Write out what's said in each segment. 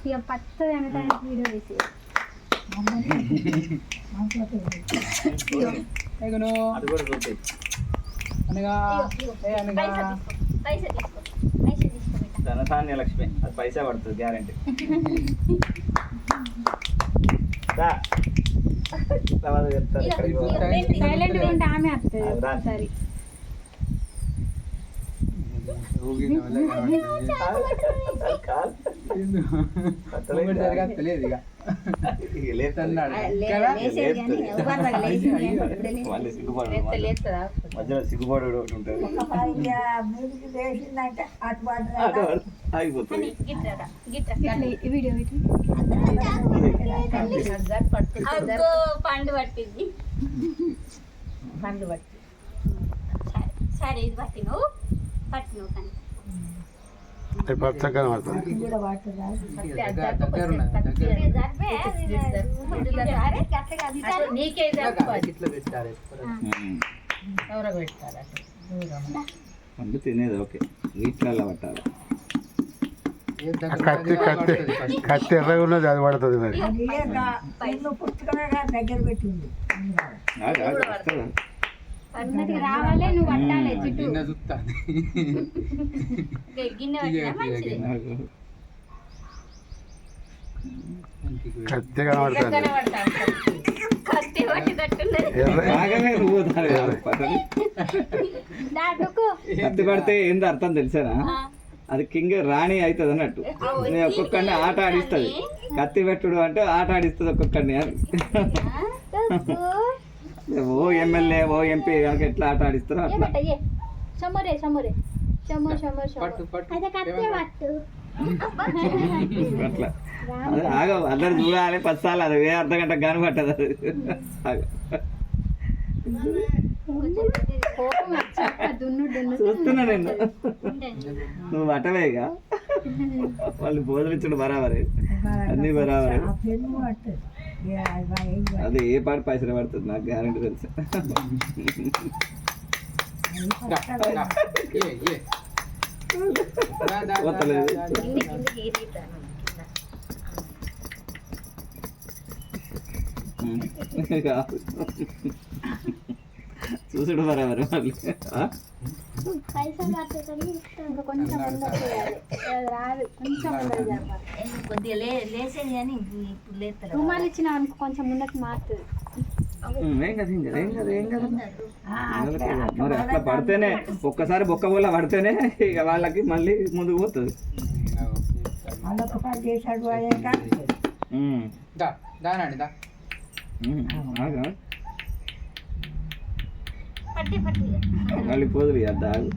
ఇక పచ్చది అనడానికి వీడియో వేసి ధనధాన్య లక్ష్మి అది పైసా పడుతుంది గ్యారంటీ. సైలెంట్ ఉంటే ఆమె వస్తుంది సరే తెలియదు ఇక మధ్యలో సిగ్గుపాటు ఒకటి ఉంటుంది ఆగిపోతుంది. పండు పట్టింది పండు పట్టి సరే ఇది పట్టినవు పట్టినవు కానీ పచ్చగా పడుతుంది. పండు తినేది ఓకే వీటిలలో పట్టాలి. కత్తి కత్తి కత్తి ఎర్రగా ఉన్నది అది పడుతుంది మరి. దగ్గర పెట్టింది రావాలి నువ్వు పట్టాలి కత్తి కనబడుతుంది. కత్తి పడితే ఏంది అర్థం తెలిసానా? అది కింగ్ రాణి అవుతుంది అన్నట్టు. నేను ఒక్కొక్కడిని ఆట ఆడిస్తుంది. కత్తి పెట్టుడు అంటే ఆట ఆడిస్తుంది ఒక్కొక్కడిని. ఓ ఎమ్మెల్యే ఓ ఎంపీ కనుక ఎట్లా ఆట ఆడిస్తారో అట్లా. అట్లా అదే ఆగ అందరు చూడాలి 10 సార్లు అది ఏ అర్ధ గంట గాను పట్టదు అది. చూస్తున్నా నేను నువ్వు పట్టవేగా వాళ్ళు బోధలించుడు బరాబరే అన్ని బరాబరే. అదే ఏ పాట పైసలు పడుతుంది నాకు గ్యారెంటీ తెలుసు. పోతలేదు చూసాడు బరాబర్ మళ్ళీ కొద్దిగా లేసేది కానీ ఇప్పుడు లేస్తారు రుమాలు ఇచ్చిన కొంచెం ముందుకు మారుతుంది. ఏం కదా ఏం కదా ఏం కదా మరి అట్లా పడితేనే ఒక్కసారి బొక్క బొల్ల పడితేనే ఇక వాళ్ళకి మళ్ళీ ముందుకు పోతుంది. మళ్ళీ పోదురు ఇక దాగు.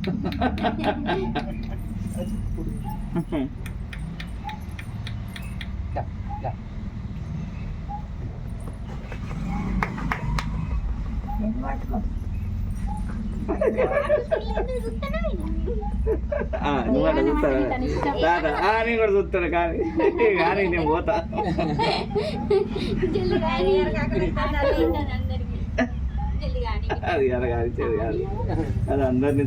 నువ్వు అట్లా చూస్తాను నేను కూడా చూస్తాను కానీ కానీ నేను పోతా. అది కాదు అది అందరినీ